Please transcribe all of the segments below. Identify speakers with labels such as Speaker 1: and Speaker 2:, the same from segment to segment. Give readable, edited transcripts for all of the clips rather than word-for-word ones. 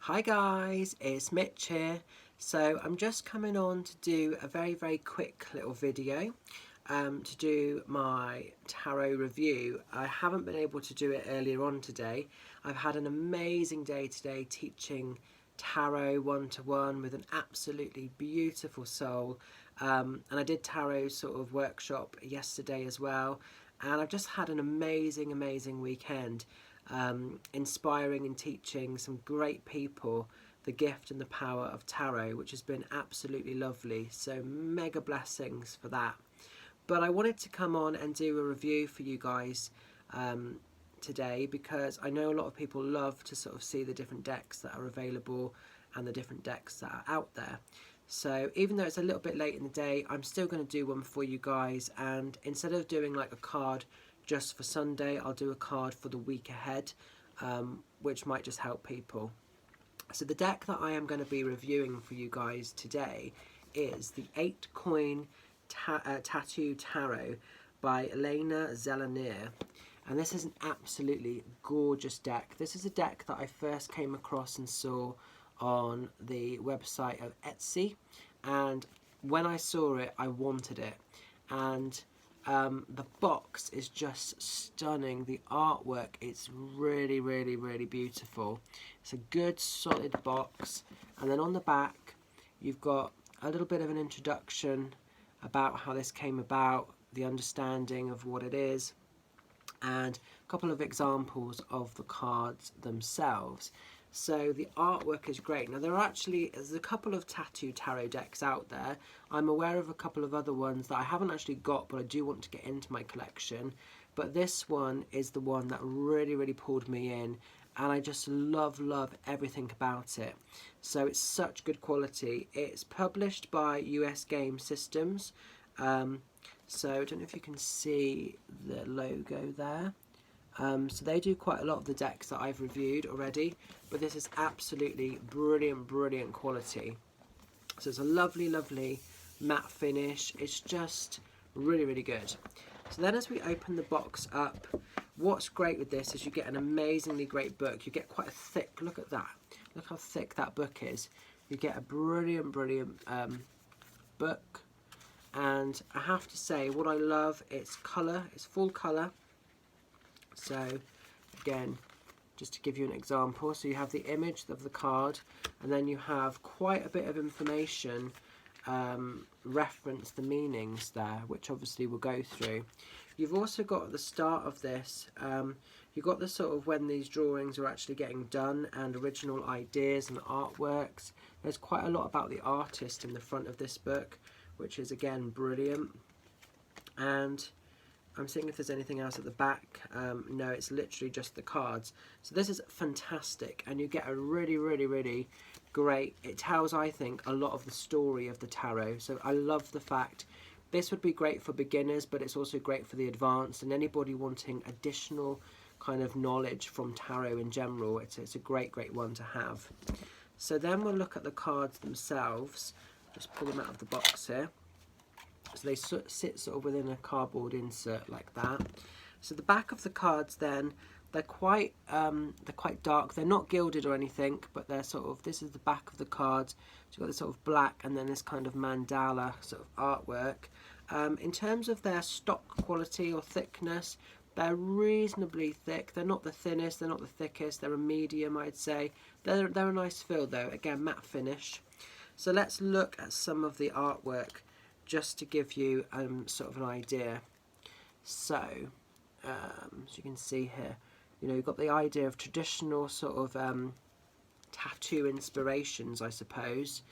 Speaker 1: Hi guys, it's Mitch here. So I'm just coming on to do a very quick little video to do my tarot review. I haven't been able to do it earlier on today. I've had an amazing day today teaching tarot one-to-one with an absolutely beautiful soul, and I did tarot sort of workshop yesterday as well, and I've just had an amazing weekend, inspiring and teaching some great people the gift and the power of tarot, which has been absolutely lovely. So mega blessings for that. But I wanted to come on and do a review for you guys today, because I know a lot of people love to sort of see the different decks that are available and the different decks that are out there. So even though it's a little bit late in the day, I'm still going to do one for you guys, and instead of doing like a card just for Sunday, I'll do a card for the week ahead, which might just help people. So the deck that I am going to be reviewing for you guys today is the 8 Coin Tattoo Tarot by Lana, Zellner. And this is an absolutely gorgeous deck. This is a deck that I first came across and saw on the website of Etsy, and when I saw it I wanted it. And the box is just stunning. The artwork, it's really beautiful. It's a good solid box, and then on the back you've got a little bit of an introduction about how this came about, the understanding of what it is, and a couple of examples of the cards themselves. So the artwork is great. Now there's a couple of tattoo tarot decks out there. I'm aware of a couple of other ones that I haven't actually got, but I do want to get into my collection. But this one is the one that really pulled me in, and I just love everything about it. So it's such good quality. It's published by US Game Systems. So I don't know if you can see the logo there. So they do quite a lot of the decks that I've reviewed already, but this is absolutely brilliant quality. So it's a lovely matte finish. It's just really good. So then as we open the box up, what's great with this is you get an amazingly great book. You get quite a thick, look at that, look how thick that book is. You get a brilliant book, and I have to say what I love, it's colour, it's full colour. So again, just to give you an example, so you have the image of the card, and then you have quite a bit of information, reference the meanings there, which obviously we'll go through. You've also got at the start of this, you've got the sort of when these drawings are actually getting done and original ideas and artworks. There's quite a lot about the artist in the front of this book, which is again brilliant. And I'm seeing if there's anything else at the back. No, it's literally just the cards. So this is fantastic, and you get a really great, it tells, I think, a lot of the story of the tarot. So I love the fact this would be great for beginners, but it's also great for the advanced and anybody wanting additional kind of knowledge from tarot in general. It's a great one to have. So then we'll look at the cards themselves. Just pull them out of the box here. So they sit sort of within a cardboard insert like that. So the back of the cards then, they're quite dark. They're not gilded or anything, but they're sort of, this is the back of the cards. So you've got this sort of black and then this kind of mandala sort of artwork. In terms of their stock quality or thickness, they're reasonably thick. They're not the thinnest, they're not the thickest, they're a medium, I'd say. They're a nice feel though, again matte finish. So let's look at some of the artwork, just to give you sort of an idea. So, as you can see here, you know, you've got the idea of traditional sort of tattoo inspirations, I suppose.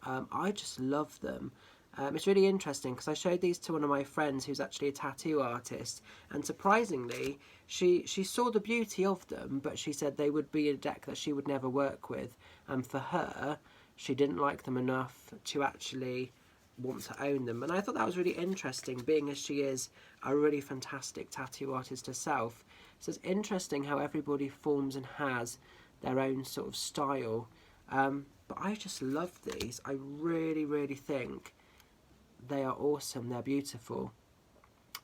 Speaker 1: I just love them. It's really interesting because I showed these to one of my friends who's actually a tattoo artist, and surprisingly she saw the beauty of them, but she said they would be a deck that she would never work with, and for her she didn't like them enough to actually want to own them. And I thought that was really interesting, being as she is a really fantastic tattoo artist herself. So it's interesting how everybody forms and has their own sort of style, but I just love these. I really think they are awesome. They're beautiful.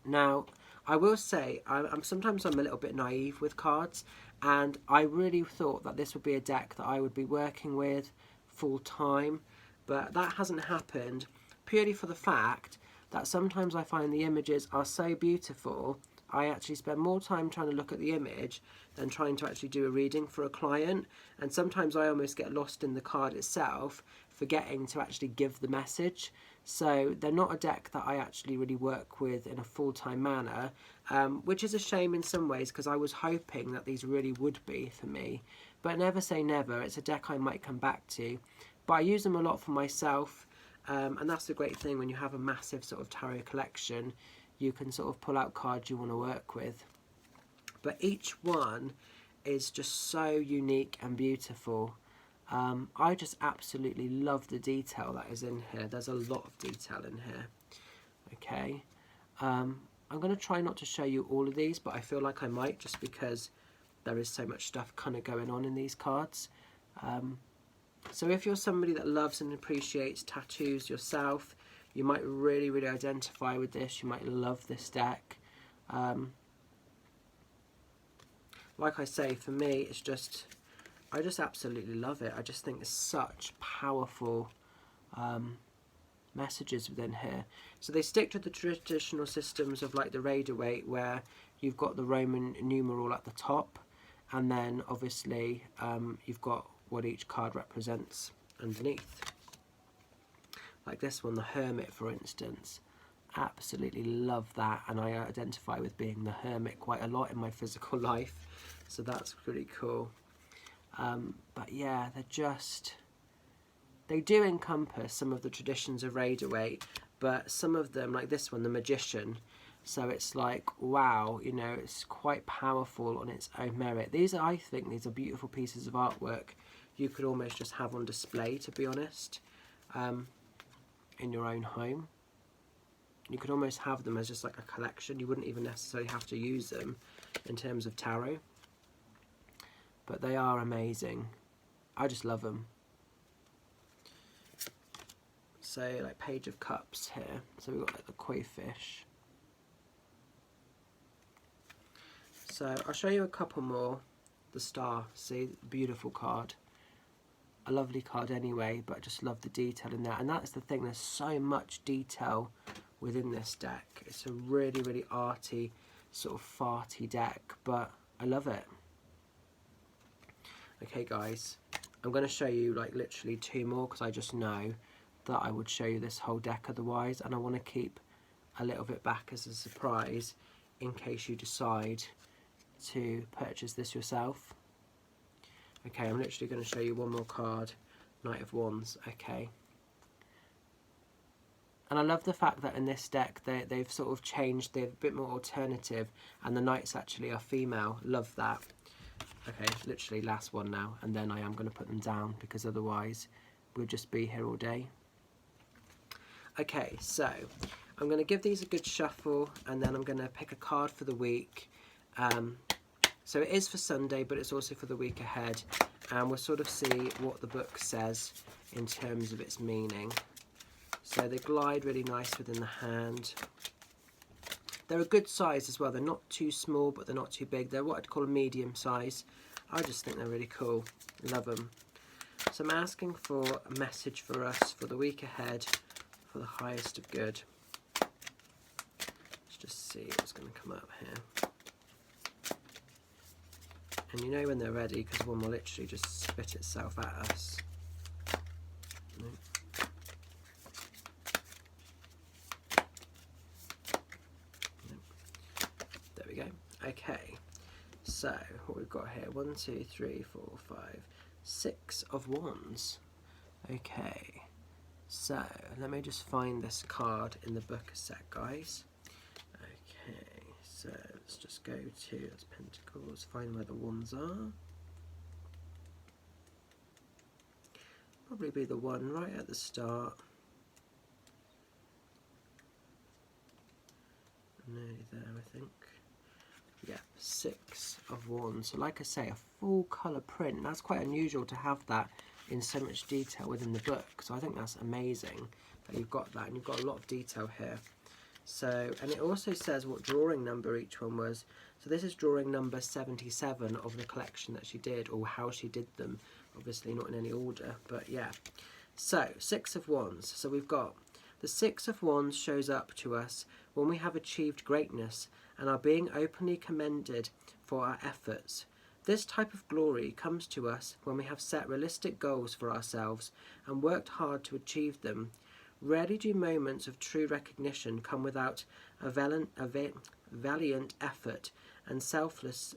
Speaker 1: Now I will say sometimes I'm a little bit naive with cards, and I really thought that this would be a deck that I would be working with full time, but that hasn't happened, purely for the fact that sometimes I find the images are so beautiful, I actually spend more time trying to look at the image than trying to actually do a reading for a client, and sometimes I almost get lost in the card itself, forgetting to actually give the message. So they're not a deck that I actually really work with in a full-time manner, which is a shame in some ways, because I was hoping that these really would be for me. But never say never, it's a deck I might come back to. But I use them a lot for myself, and that's the great thing when you have a massive sort of tarot collection. You can sort of pull out cards you want to work with. But each one is just so unique and beautiful. I just absolutely love the detail that is in here. There's a lot of detail in here. Okay. I'm going to try not to show you all of these, but I feel like I might, just because there is so much stuff kind of going on in these cards. So if you're somebody that loves and appreciates tattoos yourself, you might really, really identify with this. You might love this deck. Like I say, for me, it's just, I just absolutely love it. I just think it's such powerful messages within here. So they stick to the traditional systems of like the Rider-Waite, where you've got the Roman numeral at the top, and then obviously you've got what each card represents underneath. Like this one, the Hermit, for instance. Absolutely love that, and I identify with being the Hermit quite a lot in my physical life, so that's pretty cool. But yeah, they do encompass some of the traditions of Rider-Waite, but some of them, like this one, the Magician, so it's like, wow, you know, it's quite powerful on its own merit. I think these are beautiful pieces of artwork you could almost just have on display, to be honest, in your own home. You could almost have them as just like a collection. You wouldn't even necessarily have to use them in terms of tarot. But they are amazing. I just love them. So like Page of Cups here. So we've got like the koi fish. So I'll show you a couple more. The Star, see, beautiful card. A lovely card anyway, but I just love the detail in that. And that's the thing, there's so much detail within this deck. It's a really, really arty, sort of farty deck, but I love it. Okay guys, I'm going to show you like literally two more, because I just know that I would show you this whole deck otherwise, and I want to keep a little bit back as a surprise in case you decide to purchase this yourself. Okay, I'm literally going to show you one more card, Knight of Wands. Okay. And I love the fact that in this deck they've sort of changed, they're a bit more alternative, and the knights actually are female. Love that. Okay, literally last one now, and then I am going to put them down, because otherwise we'll just be here all day. Okay, so I'm going to give these a good shuffle, and then I'm going to pick a card for the week. So it is for Sunday, but it's also for the week ahead, and we'll sort of see what the book says in terms of its meaning. So they glide really nice within the hand. They're a good size as well. They're not too small, but they're not too big. They're what I'd call a medium size. I just think they're really cool. Love them. So I'm asking for a message for us for the week ahead, for the highest of good. Let's just see what's going to come up here. And you know when they're ready, because one will literally just spit itself at us. There we go. Okay, so what we've got here, 1, 2, 3, 4, 5, 6 of Wands. Okay, so let me just find this card in the book a sec, guys. Okay, so let's just go to that's Pentacles, find where the Wands are. Probably be the one right at the start. Nearly there, I think. Yeah, 6 of Wands. So like I say, a full colour print. That's quite unusual to have that in so much detail within the book. So I think that's amazing that you've got that, and you've got a lot of detail here. So, and it also says what drawing number each one was. So this is drawing number 77 of the collection that she did, or how she did them. Obviously not in any order, but yeah. So, Six of Wands. So we've got the Six of Wands shows up to us when we have achieved greatness and are being openly commended for our efforts. This type of glory comes to us when we have set realistic goals for ourselves and worked hard to achieve them. Rarely do moments of true recognition come without a valiant effort and selfless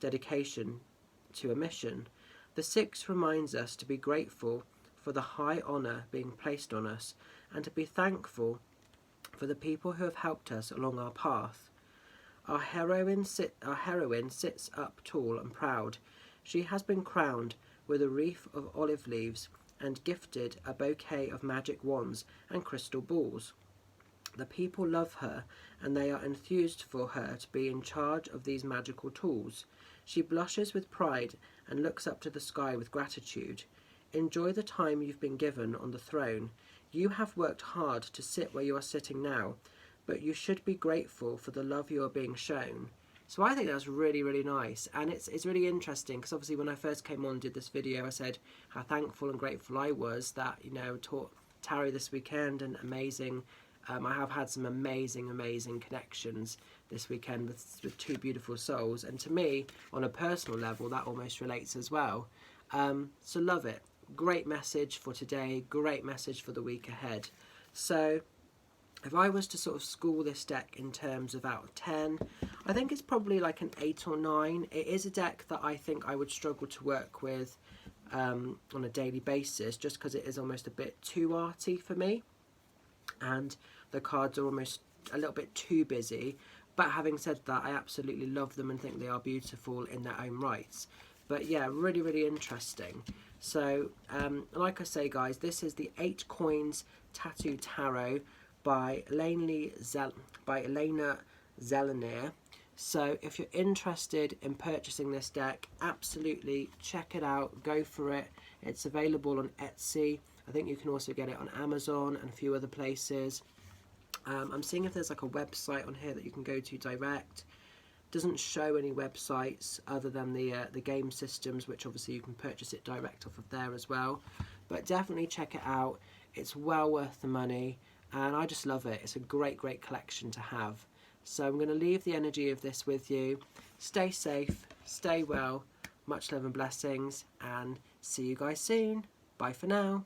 Speaker 1: dedication to a mission. The Six reminds us to be grateful for the high honour being placed on us and to be thankful for the people who have helped us along our path. Our heroine sits up tall and proud. She has been crowned with a wreath of olive leaves and gifted a bouquet of magic wands and crystal balls. The people love her and they are enthused for her to be in charge of these magical tools. She blushes with pride and looks up to the sky with gratitude. Enjoy the time you've been given on the throne. You have worked hard to sit where you are sitting now, but you should be grateful for the love you are being shown. So I think that's really, really nice. And it's really interesting because obviously when I first came on and did this video, I said how thankful and grateful I was that, you know, taught tarot this weekend and amazing. I have had some amazing connections this weekend with two beautiful souls. And to me, on a personal level, that almost relates as well. So love it. Great message for today. Great message for the week ahead. So if I was to sort of score this deck in terms of out of 10, I think it's probably like an 8 or 9. It is a deck that I think I would struggle to work with on a daily basis, just because it is almost a bit too arty for me. And the cards are almost a little bit too busy. But having said that, I absolutely love them and think they are beautiful in their own rights. But yeah, really, really interesting. So, like I say, guys, this is the 8 Coins Tattoo Tarot by Lana Zellner. So if you're interested in purchasing this deck, absolutely check it out, go for it. It's available on Etsy. I think you can also get it on Amazon and a few other places. I'm seeing if there's like a website on here that you can go to direct. Doesn't show any websites other than the game systems, which obviously you can purchase it direct off of there as well. But definitely check it out. It's well worth the money and I just love it. It's a great collection to have. So I'm going to leave the energy of this with you. Stay safe, stay well, much love and blessings, and see you guys soon. Bye for now.